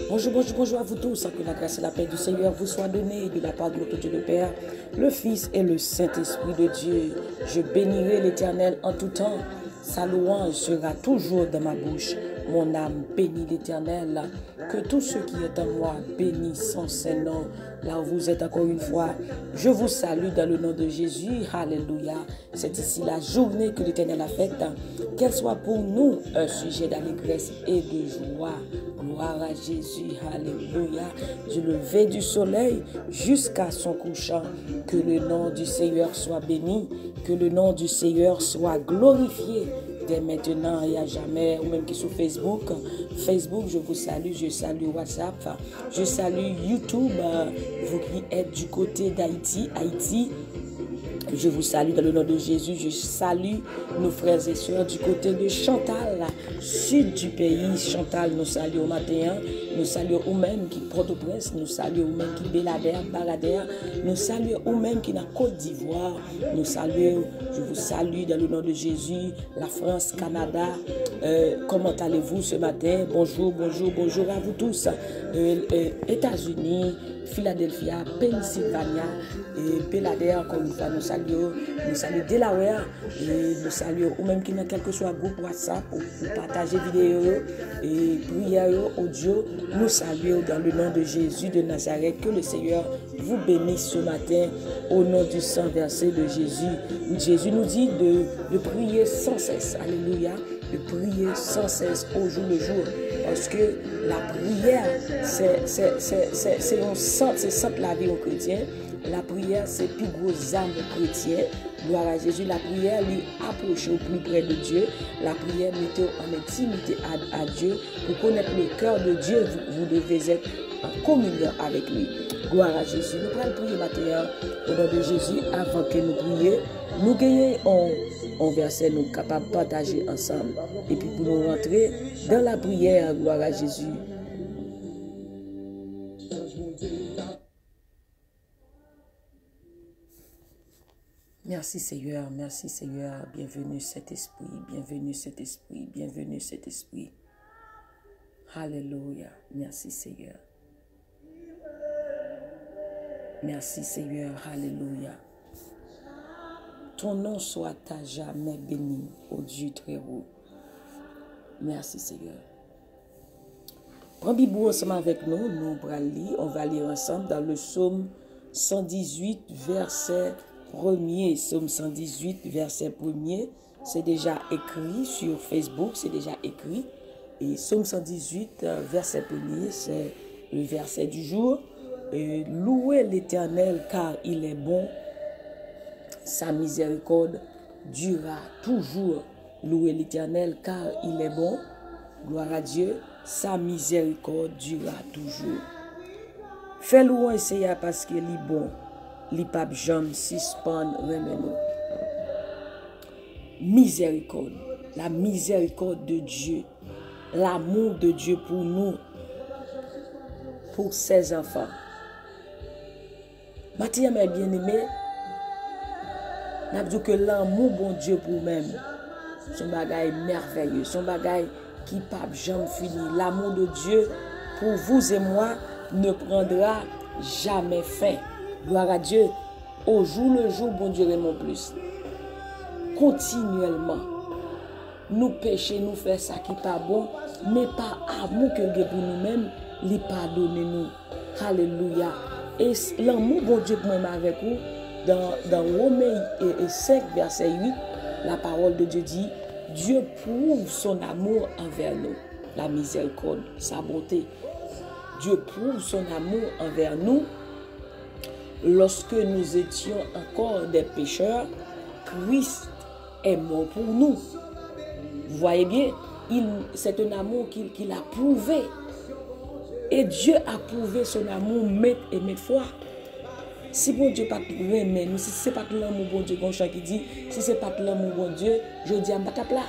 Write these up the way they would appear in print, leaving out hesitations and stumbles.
Bonjour, bonjour, bonjour à vous tous. Que la grâce et la paix du Seigneur vous soient données de la part de notre Dieu le Père, le Fils et le Saint-Esprit de Dieu. Je bénirai l'Éternel en tout temps. Sa louange sera toujours dans ma bouche. Mon âme bénit l'Éternel. Que tous ceux qui est en moi bénissent son Saint-Nom. Là où vous êtes encore une fois, je vous salue dans le nom de Jésus. Alléluia. C'est ici la journée que l'Éternel a faite. Qu'elle soit pour nous un sujet d'allégresse et de joie. Gloire à Jésus. Alléluia. Du lever du soleil jusqu'à son couchant. Que le nom du Seigneur soit béni. Que le nom du Seigneur soit glorifié. Dès maintenant et à jamais, ou même qui sur Facebook. Facebook, je vous salue, je salue WhatsApp, je salue YouTube, vous qui êtes du côté d'Haïti, je vous salue dans le nom de Jésus, je salue nos frères et sœurs du côté de Chantal, sud du pays. Chantal, nous saluons au matin, nous saluons ou même qui Port-au-Prince, nous saluons ou même qui Baladère, nous saluons ou même qui na Côte d'Ivoire, nous saluons, je vous salue dans le nom de Jésus, la France, Canada. Comment allez-vous ce matin? Bonjour, bonjour, bonjour à vous tous. États-Unis, Philadelphia, Pennsylvania, et Baladère, encore une fois, nous saluons Delaware, et nous saluons ou même qui n'a quel que soit groupe WhatsApp pour partager vidéo et prière audio. Nous saluons dans le nom de Jésus de Nazareth. Que le Seigneur vous bénisse ce matin au nom du sang versé de Jésus. Jésus nous dit de prier sans cesse. Alléluia. De prier sans cesse au jour le jour. Parce que la prière, c'est un centre, c'est centre la vie aux chrétiens. La prière, c'est plus gros âme chrétien. Gloire à Jésus. La prière lui approche au plus près de Dieu. La prière met en intimité à Dieu. Pour connaître le cœur de Dieu, vous devez être en communion avec lui. Gloire à Jésus. Nous allons prier maintenant au nom de Jésus avant que nous prions. Nous gagnons un verset nous capables de partager ensemble. Et puis pour nous rentrer dans la prière, gloire à Jésus. Merci Seigneur, bienvenue Saint-Esprit, bienvenue Saint-Esprit, bienvenue Saint-Esprit. Alléluia, merci Seigneur. Merci Seigneur, alléluia. Ton nom soit à jamais béni, ô Dieu très haut. Merci Seigneur. Prends Bible ensemble avec nous, on va lire ensemble dans le psaume 118, verset 1er. Psaume 118, verset 1er. C'est déjà écrit sur Facebook, c'est déjà écrit. Et psaume 118, verset 1er, c'est le verset du jour. Louez l'Éternel car il est bon. Sa miséricorde durera toujours. Louez l'Éternel car il est bon. Gloire à Dieu. Sa miséricorde durera toujours. Fais louange Seigneur parce qu'il est bon. Li pape jam suspend remeno. Miséricorde. La miséricorde de Dieu. L'amour de Dieu pour nous. Pour ses enfants. Mathieu, mes bien-aimés, n'a dit que l'amour bon Dieu pour nous-mêmes, son bagage merveilleux, son bagage qui pas jamais fini. L'amour de Dieu pour vous et moi ne prendra jamais fin. Gloire à Dieu. Au jour le jour, bon Dieu aime plus. Continuellement, nous péchons, nous faisons ça qui n'est pas bon, mais pas amour que Dieu pour nous-mêmes, il pardonne nous. Alléluia. Et l'amour bon Dieu pour moi avec vous, dans Romains 5, verset 8, la parole de Dieu dit, Dieu prouve son amour envers nous, la miséricorde, sa bonté. Dieu prouve son amour envers nous lorsque nous étions encore des pécheurs. Christ est mort pour nous. Vous voyez bien, c'est un amour qu'il a prouvé. Et Dieu a prouvé son amour maintes et maintes fois. Si bon Dieu pas aimer nous, si c'est pas l'amour bon Dieu, comme chant qui dit, si c'est pas l'amour bon Dieu, je dis à m'battre là.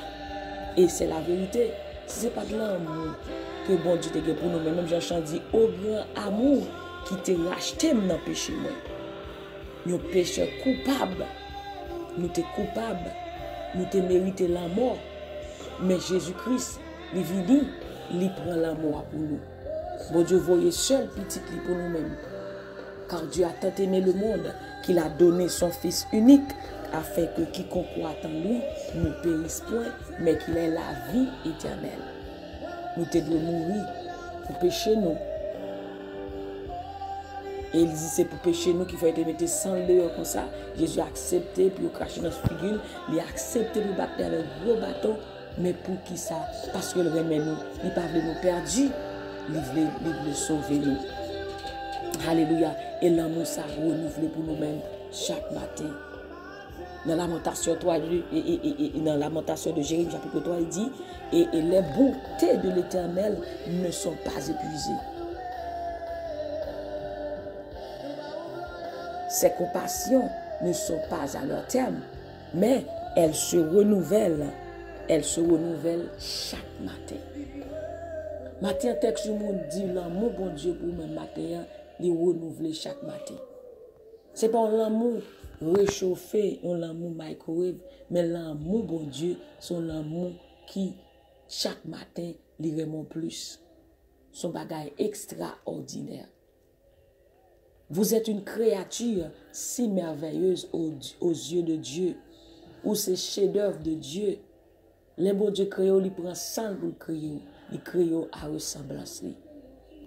Et c'est la vérité. Si c'est pas l'amour que bon Dieu te pour nous, même Jean dit, au grand amour qui t'a racheté dans le péché. Nous pécheurs coupables. Nous sommes coupables. Nous te mérité la mort. Mais Jésus-Christ, il vient, il prend la mort pour nous. Bon Dieu, voyez seul petit pour nous-mêmes. Car Dieu a tant aimé le monde qu'il a donné son Fils unique afin que quiconque croit en lui ne périsse point, mais qu'il ait la vie éternelle. Nous devons mourir pour pécher nous. Et il dit c'est pour pécher nous qu'il faut être mettre sans l'heure comme ça. Jésus a accepté pour cracher notre figure. Il a accepté pour battre le gros bâton. Mais pour qui ça? Parce que le remet nous. Il ne veut pas nous perdre. Il veut sauver nous. Alléluia. Et l'amour ça renouvelé pour nous-mêmes chaque matin. Dans la lamentation dans la lamentation de Jérémie chapitre 3, il dit et les bontés de l'Éternel ne sont pas épuisées. Ses compassions ne sont pas à leur terme, mais elles se renouvellent. Elles se renouvellent chaque matin. Matin, texte du monde dit l'amour, bon Dieu, pour moi, matin, il renouveler chaque matin. Ce n'est pas l'amour réchauffé, l'amour microwave, mais l'amour, bon Dieu, c'est l'amour qui, chaque matin, lui remonte plus. Son bagage extraordinaire. Vous êtes une créature si merveilleuse aux yeux de Dieu, ou ces chefs-d'œuvre de Dieu. Les bon Dieu créé, il prend sang pour le créer, il crée à ressemblance,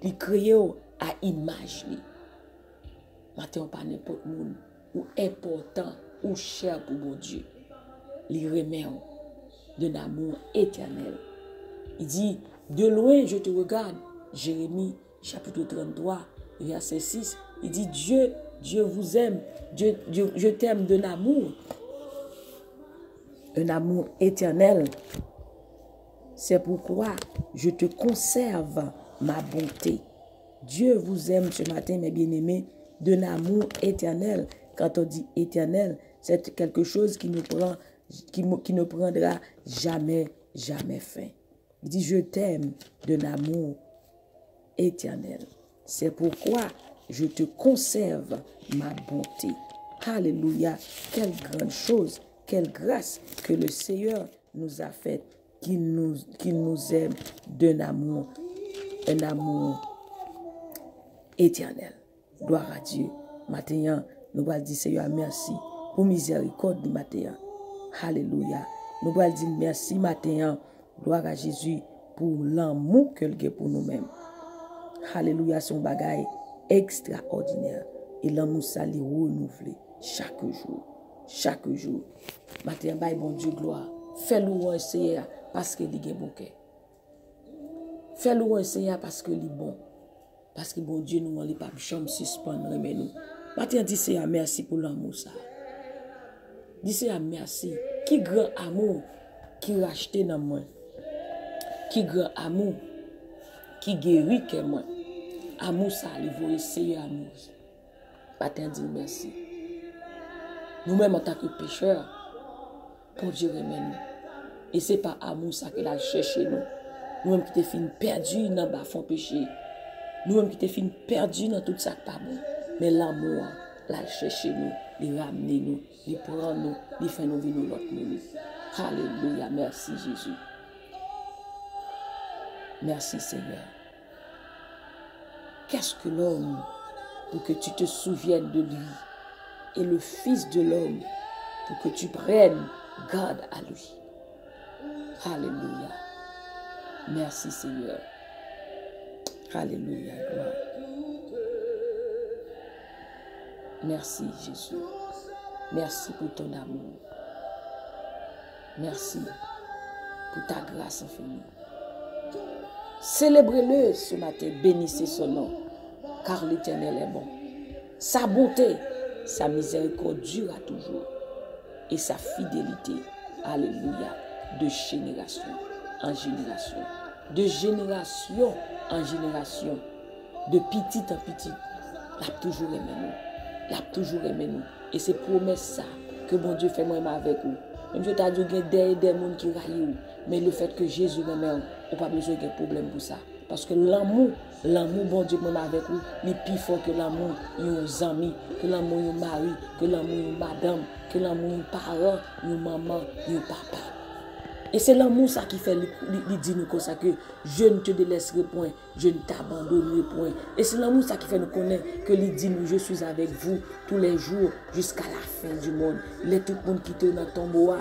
il crée à image. Maintenant, pas n'importe monde, ou important, ou cher pour mon Dieu. Il remet d'un amour éternel. Il dit, de loin je te regarde, Jérémie chapitre 33, verset 6. Il dit, Dieu vous aime, je t'aime d'un amour. Un amour éternel. C'est pourquoi je te conserve ma bonté. Dieu vous aime ce matin, mes bien-aimés, d'un amour éternel. Quand on dit éternel, c'est quelque chose qui ne prendra jamais, jamais fin. Il dit, je t'aime d'un amour éternel. C'est pourquoi je te conserve ma bonté. Alléluia. Quelle grande chose, quelle grâce que le Seigneur nous a faite, qu'il nous aime d'un amour, un amour éternel. Gloire à Dieu. Maintenant, nous allons dire Seigneur merci pour miséricorde du matin. Alléluia. Nous allons dire merci maintenant. Gloire à Jésus pour l'amour qu'il a pour nous-mêmes. Alléluia, son bagaille extraordinaire. Et l'amour ça les renouvelé chaque jour. Chaque jour. Matin, bon Dieu, gloire. Fais-le Seigneur parce qu'il est bon cœur. Fais-le Seigneur parce qu'il est bon. Parce que bon Dieu, nous n'allons pas chambre suspendre, mais nous. Matin, dis Seigneur merci pour l'amour ça. Dis Seigneur merci. Qui grand amour qui racheté dans moi. Qui grand amour qui guérit que moi. Amour ça, il faut essayer amour. Matin, dis merci. Nous-mêmes en tant que pécheurs, pour Dieu remet nous. Et ce n'est pas amour ça qu'il a cherché nous. Nous-mêmes qui t'es perdus dans le bas-fond péché. Nous-mêmes qui t'es perdus dans tout ça pas bon. Mais l'amour, l'a cherché nous, il ramener nous, il prend nous, il fait nous vivre l'autre nous. Alléluia, merci Jésus. Merci Seigneur. Qu'est-ce que l'homme pour que tu te souviennes de lui et le Fils de l'homme pour que tu prennes garde à lui. Alléluia. Merci Seigneur. Alléluia. Gloire. Merci Jésus. Merci pour ton amour. Merci pour ta grâce infinie. Célébrez-le ce matin, bénissez son nom, car l'Éternel est bon. Sa bonté, sa miséricorde durera toujours, et sa fidélité, alléluia, de génération en génération, de génération en génération, de petite en petite, l'a toujours aimé nous, l'a toujours aimé nous, et c'est promesse ça que bon Dieu fait moi avec vous. Même Dieu t'a dit qu'il y a des gens qui raillent, mais le fait que Jésus aime, on n'a pas besoin de problème pour ça. Parce que l'amour, bon Dieu, même avec vous, il est plus fort que l'amour de amis, que l'amour de mari, que l'amour de madame, que l'amour de parents, de maman, de papa. Et c'est l'amour ça qui fait, il dit nous comme ça que je ne te délaisserai point, je ne t'abandonnerai point. Et c'est l'amour ça qui fait nous connaître que il dit nous, je suis avec vous tous les jours jusqu'à la fin du monde. Les tout le monde qui te dans ton bois,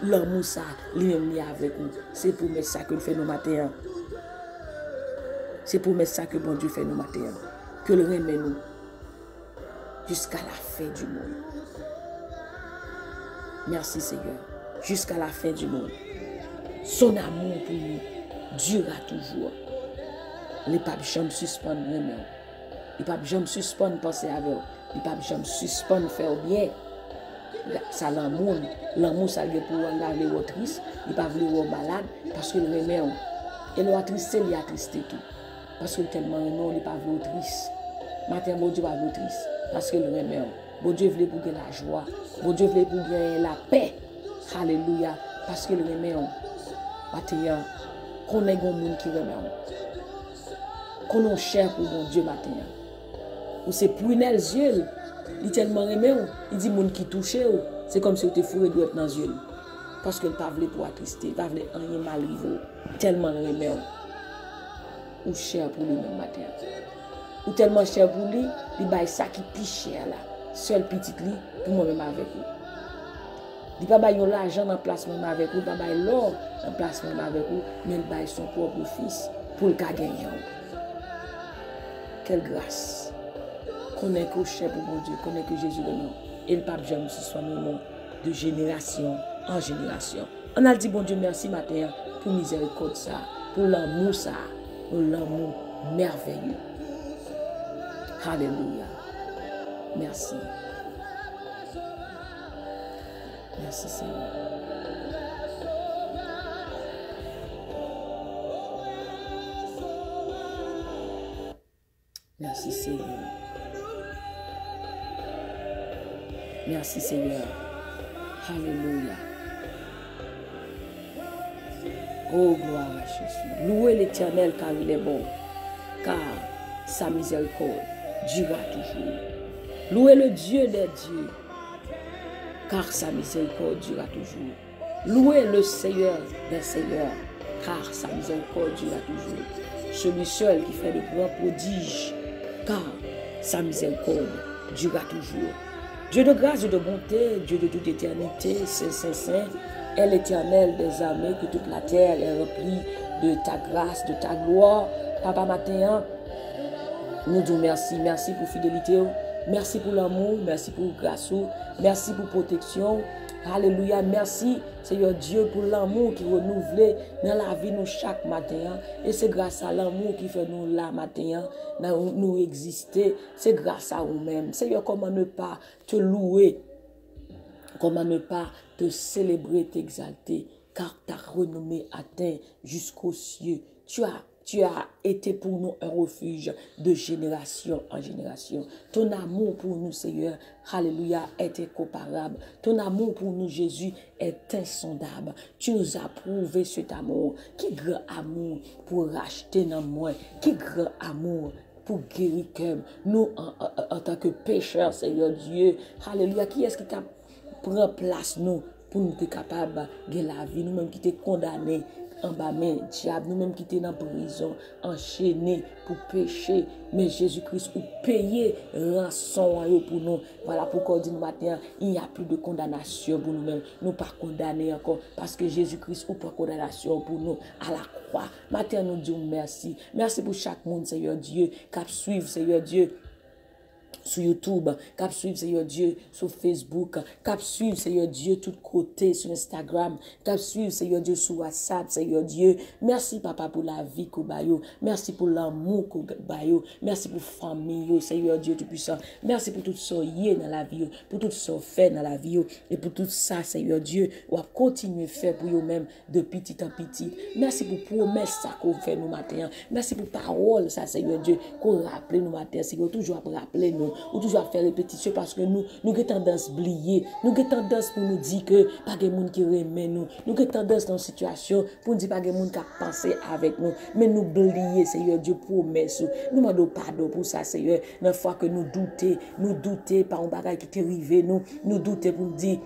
l'amour ça, il est avec nous. C'est pour mettre ça que nous fait nos matins. C'est pour mettre ça que bon Dieu fait nos matins. Que le remet nous jusqu'à la fin du monde. Merci Seigneur. Jusqu'à la fin du monde. Son amour pour nous durera toujours. Les papes jamais suspendent remet. Les papes jamais suspendent penser avec. Les papes jamais suspendent faire bien. Ça l'amour. L'amour ça vient pour aller au triste. Il pas vouloir au malade parce que le remet. Et le triste il a tristé tout. Parce que tellement non, il pas vouloir triste. Matin bon Dieu pas vouloir triste parce que le remet. Bon Dieu voulait pour gagner la joie. Bon Dieu voulait pour gagner la paix. Alléluia. Parce que le remet. Matin, qu'on ait un monde qui remet. Qu'on ait cher pour mon Dieu matin. Ou c'est prunel les yeux. Il tellement remet. Il dit monde qui touche. C'est comme si tu fourré doit être dans les yeux. Parce que le pas voulu pour attrister. Il pas voulu rien mal arriver. Tellement remet. Ou cher pour lui même matin. Ou tellement cher pour lui. Il baille ça qui plus cher là. Seul petit lit pour moi-même avec vous. Il ne pas bailler l'argent en placement avec vous, il ne pas bailler l'or en placement avec vous, mais il baille son propre fils pour le gagner. Quelle grâce. Qu'on est qu'au cher pour mon Dieu, qu'on est que Jésus le nom. Et le pape Jean ce soit nos noms de génération en génération. On a dit bon Dieu merci matin pour miséricorde ça, pour l'amour ça, pour l'amour merveilleux. Alléluia. Merci. Merci Seigneur. Merci Seigneur. Merci Seigneur. Alléluia. Oh gloire à Jésus. Louez l'Éternel car il est bon, car sa miséricorde durera toujours. Louez le Dieu des dieux, car sa miséricorde durera toujours. Louez le Seigneur des seigneurs, car sa miséricorde durera toujours. Celui seul qui fait de grands prodiges, car sa miséricorde durera toujours. Dieu de grâce et de bonté, Dieu de toute éternité, Saint, est l'Éternel des armées, que toute la terre est remplie de ta grâce, de ta gloire. Papa matin, nous disons merci, merci pour fidélité. Merci pour l'amour, merci pour grâce, merci pour protection. Alléluia, merci Seigneur Dieu pour l'amour qui renouvelle dans la vie nous chaque matin. Et c'est grâce à l'amour qui fait nous là matin, nous exister. C'est grâce à nous-mêmes. Seigneur, comment ne pas te louer, comment ne pas te célébrer, t'exalter, car ta renommée atteint jusqu'aux cieux. Tu as été pour nous un refuge de génération en génération. Ton amour pour nous, Seigneur, alléluia, est incomparable. Ton amour pour nous, Jésus, est insondable. Tu nous as prouvé cet amour. Qui grand amour pour racheter nos moins. Qui grand amour pour guérir comme nous en tant que pécheurs, Seigneur Dieu. Alléluia. Qui est-ce qui prend place nous pour nous être capables de la vie, nous-mêmes qui sommes condamnés en bas, mais diable, nous-mêmes qui sommes en prison, enchaînés pour pécher, mais Jésus-Christ ou payer rançon pour nous. Voilà pourquoi on dit matin, il n'y a plus de condamnation pour nous-mêmes. Nous pas condamnés encore parce que Jésus-Christ ou pas condamnation pour nous à la croix. Matin, nous disons merci. Merci pour chaque monde, Seigneur Dieu, qui suivre, Seigneur Dieu, sur YouTube, cap suivre Seigneur Dieu sur Facebook, cap suivre Seigneur Dieu tout côté sur Instagram, cap suivre Seigneur Dieu sur WhatsApp, Seigneur Dieu. Merci papa pour la vie que bayo, merci pour l'amour que bayo, merci pour famille, Seigneur Dieu tout puissant. Merci pour tout ce qui dans la vie, pour tout ce fait dans la vie et pour tout ça Seigneur Dieu, on va continuer à faire pour vous-même de petit en petit. Merci pour promesse ça qu'on fait nous matin. Merci pour parole ça Seigneur Dieu qu'on rappelle nous matin, Seigneur toujours rappeler nous ou toujours faire répétition parce que nous avons tendance à oublier, nous avons tendance pour nous dire que pas de monde qui remet nous avons tendance dans une situation pour nous dire pas de monde qui a pensé avec nous, mais nous oublier Seigneur Dieu promesse, nous demandons pardon pour ça Seigneur, la fois que nous doutons par un bagage qui est arrivé, nous doutons pour nous dire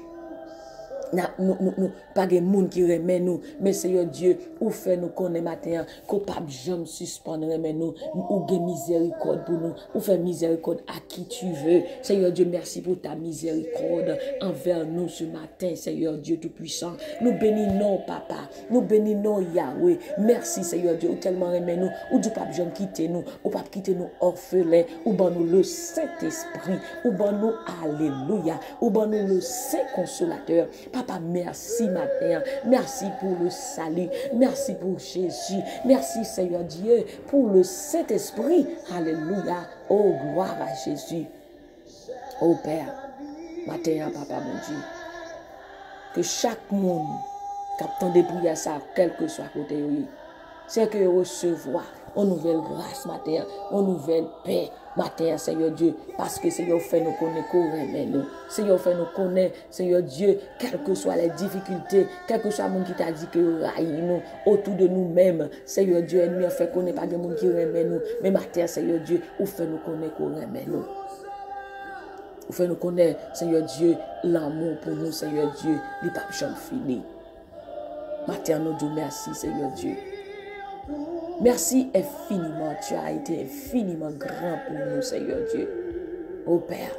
Nous, pas de monde qui remet nous, mais Seigneur Dieu, ou fait nous connaître matin, qu'on pas jamais suspendre remet nous, ou de miséricorde pour nous, ou fait miséricorde à qui tu veux. Seigneur Dieu, merci pour ta miséricorde envers nous ce matin, Seigneur Dieu Tout-Puissant. Nous bénissons, Papa, nous bénissons Yahweh. Merci, Seigneur Dieu, ou tellement remet nous, ou du pas jamais quitter nous, ou pas quitter nous orphelins, ou ban nous le Saint-Esprit, ou ban nous Alléluia, ou ban nous le Saint-Consolateur. Papa, merci matin. Merci pour le salut. Merci pour Jésus. Merci Seigneur Dieu pour le Saint-Esprit. Alléluia. Oh, gloire à Jésus. Oh Père, matin, Papa mon Dieu, que chaque monde qui attend des prières ça, quel que soit côté, c'est que recevoir une nouvelle grâce matin, une nouvelle paix matin, Seigneur Dieu, parce que Seigneur fait nous connaître nous. Seigneur fait nous connaître, Seigneur Dieu, quelles que soient les difficultés, quel que soit le monde qui t'a dit que raille nous autour de nous-mêmes, Seigneur Dieu, ennemi a fait connaître pas de monde qui remet nous, mais matin, Seigneur Dieu, ou fait nous connaître nous. Ou fait nous connaître, Seigneur Dieu, l'amour pour nous, Seigneur Dieu, il pas jamais fini. Matin, nous disons merci, Seigneur Dieu. Merci infiniment, tu as été infiniment grand pour nous, Seigneur Dieu. Oh Père,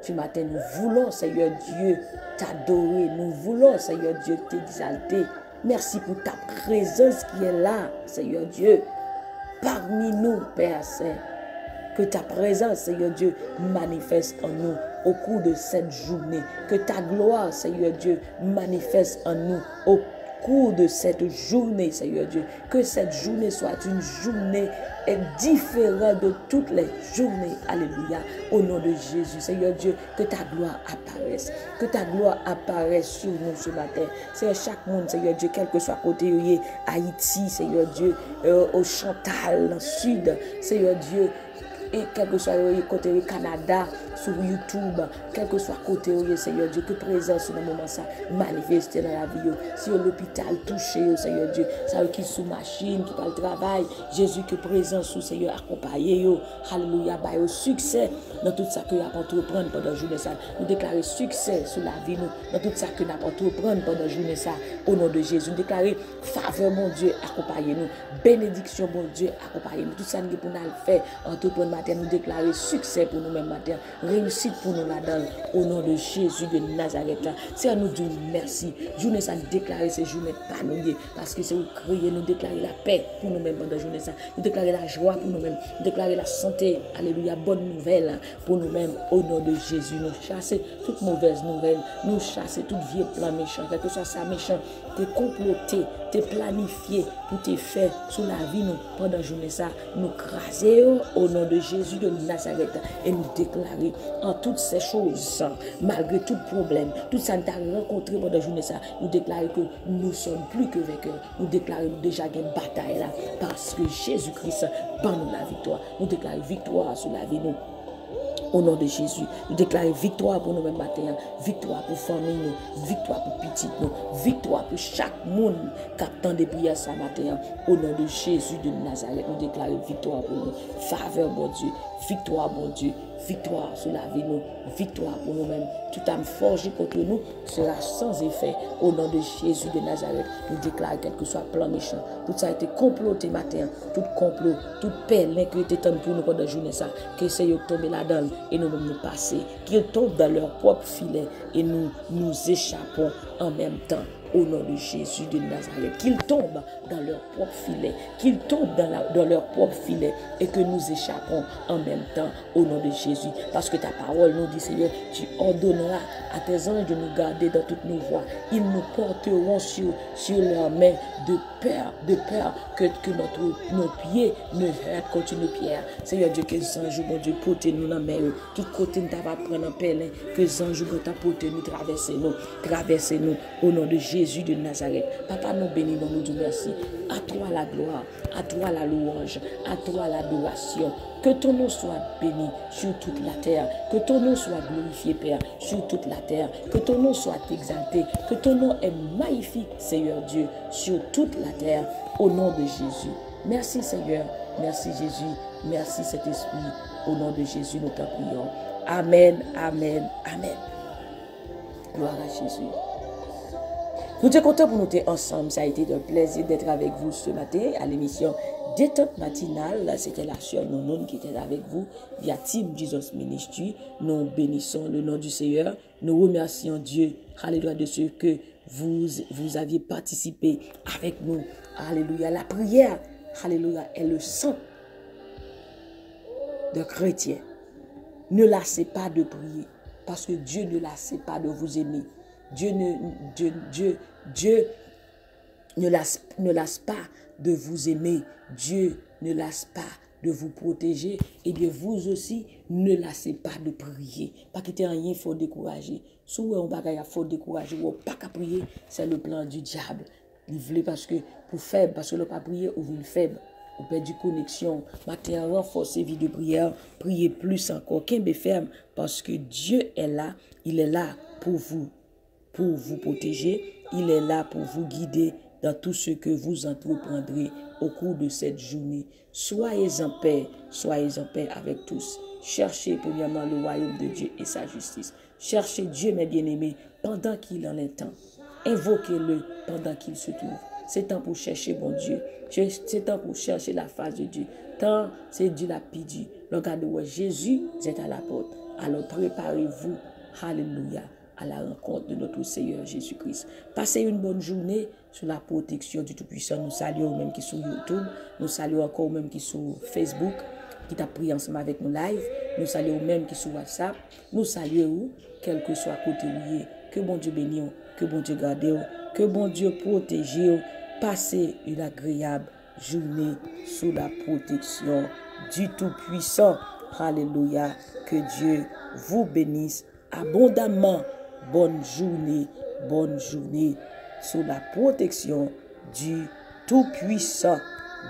ce matin, nous voulons, Seigneur Dieu, t'adorer. Nous voulons, Seigneur Dieu, t'exalter. Merci pour ta présence qui est là, Seigneur Dieu, parmi nous, Père Saint. Que ta présence, Seigneur Dieu, manifeste en nous au cours de cette journée. Que ta gloire, Seigneur Dieu, manifeste en nous au cours de cette journée, Seigneur Dieu. Que cette journée soit une journée différente de toutes les journées. Alléluia. Au nom de Jésus, Seigneur Dieu, que ta gloire apparaisse. Que ta gloire apparaisse sur nous ce matin. C'est chaque monde, Seigneur Dieu, quel que soit côté Haïti, Seigneur Dieu, au Chantal, dans le sud, Seigneur Dieu, et quel que soit le côté Canada, sur YouTube, quel que soit côté, Seigneur Dieu, que présence dans le moment ça manifeste dans la vie. Si l'hôpital touché, Seigneur Dieu, ça qui sous machine, qui parle travail, Jésus, que présence, Seigneur, accompagné, alléluia, bah, au succès dans tout ça que nous avons entreprendre pendant la journée ça. Nous déclarer succès sur la vie, nous, dans tout ça que nous avons entreprendre pendant la journée ça, au nom de Jésus. Nous déclarer faveur, mon Dieu, accompagnez-nous, bénédiction, mon Dieu, accompagnez-nous. Tout ça, nous pour nous faire entreprendre matin, nous déclarer succès pour nous-mêmes matin. Réussite pour nous là-dedans, au nom de Jésus de Nazareth. C'est nous dire merci. Journée ça déclarer ces journées panouillées parce que c'est vous crier, nous déclarer la paix pour nous-mêmes pendant la journée ça. Nous déclarer la joie pour nous-mêmes, nous déclarer la santé, alléluia, bonne nouvelle pour nous-mêmes au nom de Jésus. Nous chasser toute mauvaise nouvelle, nous chasser toute vieux plan méchant, quel que soit ça méchant, t'es comploté, t'es planifié pour tes faits sur la vie nous pendant la journée ça. Nous craser au nom de Jésus de Nazareth et nous déclarer en toutes ces choses, malgré tout problème, tout ça nous a rencontré pendant la journée ça, nous déclarer que nous sommes plus que vainqueurs. Nous déclarons déjà une bataille là, parce que Jésus-Christ prend nous la victoire. Nous déclarons victoire sur la vie nous. Au nom de Jésus, nous déclarons victoire pour nous-mêmes matin, victoire pour famille nous, victoire pour petite nous, victoire pour chaque monde qui attend des prières ce matin. Au nom de Jésus de Nazareth, nous déclarons victoire pour nous. Faveur, mon Dieu, victoire, mon Dieu, victoire sur la vie nous, victoire pour nous-mêmes. Tout âme forgé contre nous sera sans effet. Au nom de Jésus de Nazareth, nous déclarons quel que soit plan méchant. Tout ça a été comploté matin, tout complot, toute pelle qui était pour nous pendant la journée ça, que c'est de tomber là-dedans et nous-mêmes nous passer, qu'ils tombent dans leur propre filet et nous échappons en même temps. Au nom de Jésus de Nazareth, qu'ils tombent dans leur propre filet, qu'ils tombent dans leur propre filet et que nous échappons en même temps au nom de Jésus. Parce que ta parole nous dit, Seigneur, tu ordonneras à tes anges de nous garder dans toutes nos voies. Ils nous porteront sur leurs mains de peur que nos pieds ne heurtent contre nos pierres. Seigneur Dieu, que les anges, mon Dieu, portez-nous dans la main. Tout côté nous va prendre un pèlerin, que les anges vont t'apporter nous, traversez-nous au nom de Jésus de Nazareth. Papa, nous bénissons, nous disons merci. À toi la gloire, à toi la louange, à toi l'adoration. Que ton nom soit béni sur toute la terre. Que ton nom soit glorifié, Père, sur toute la terre. Que ton nom soit exalté. Que ton nom est magnifique, Seigneur Dieu, sur toute la terre. Au nom de Jésus. Merci, Seigneur. Merci, Jésus. Merci, cet esprit. Au nom de Jésus, nous t'en prions. Amen, amen, amen. Gloire à Jésus. Nous sommes contents pour nous être ensemble. Ça a été un plaisir d'être avec vous ce matin à l'émission Détente matinale. C'était la sœur Nonon qui était avec vous via Team Jesus Ministry. Nous bénissons le nom du Seigneur. Nous remercions Dieu, alléluia, de ce que vous aviez participé avec nous. Alléluia. La prière, alléluia, est le sang de chrétien. Ne lassez pas de prier parce que Dieu ne lasse pas de vous aimer. Dieu ne lasse pas de vous aimer. Dieu ne lasse pas de vous protéger. Et bien vous aussi, ne lassez pas de prier. Pas quitter rien, il faut décourager. Si on bagaille, il faut décourager. Ou pas qu'à prier, c'est le plan du diable. Il voulait parce que pour faible, parce que le pas prier, ou vous faible. Vous perdez connexion. Matin, renforcez vie de prière. Priez plus encore. Qu'un ferme parce que Dieu est là. Il est là pour vous protéger. Il est là pour vous guider dans tout ce que vous entreprendrez au cours de cette journée. Soyez en paix avec tous. Cherchez premièrement le royaume de Dieu et sa justice. Cherchez Dieu, mes bien-aimés, pendant qu'il en est temps. Invoquez-le pendant qu'il se trouve. C'est temps pour chercher bon Dieu. C'est temps pour chercher la face de Dieu. Tant c'est Dieu l'a pidi. Regardez, Jésus est à la porte. Alors préparez-vous, alléluia, à la rencontre de notre Seigneur Jésus-Christ. Passez une bonne journée sous la protection du Tout-Puissant. Nous saluons même qui sont sur YouTube. Nous saluons encore même qui sont sur Facebook, qui t'a prié ensemble avec nous live. Nous saluons même qui sont sur WhatsApp. Nous saluons, quel que soit côté où que bon Dieu bénisse, que bon Dieu garde, que bon Dieu protège. Passez une agréable journée sous la protection du Tout-Puissant. Alléluia. Que Dieu vous bénisse abondamment. Bonne journée sous la protection du Tout-Puissant.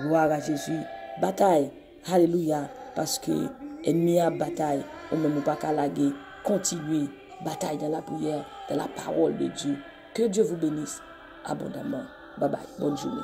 Gloire à Jésus. Bataille. Alléluia. Parce que ennemi a bataille. On ne peut pas qu'à laguer. Continuez. Bataille dans la prière, dans la parole de Dieu. Que Dieu vous bénisse abondamment. Bye bye. Bonne journée.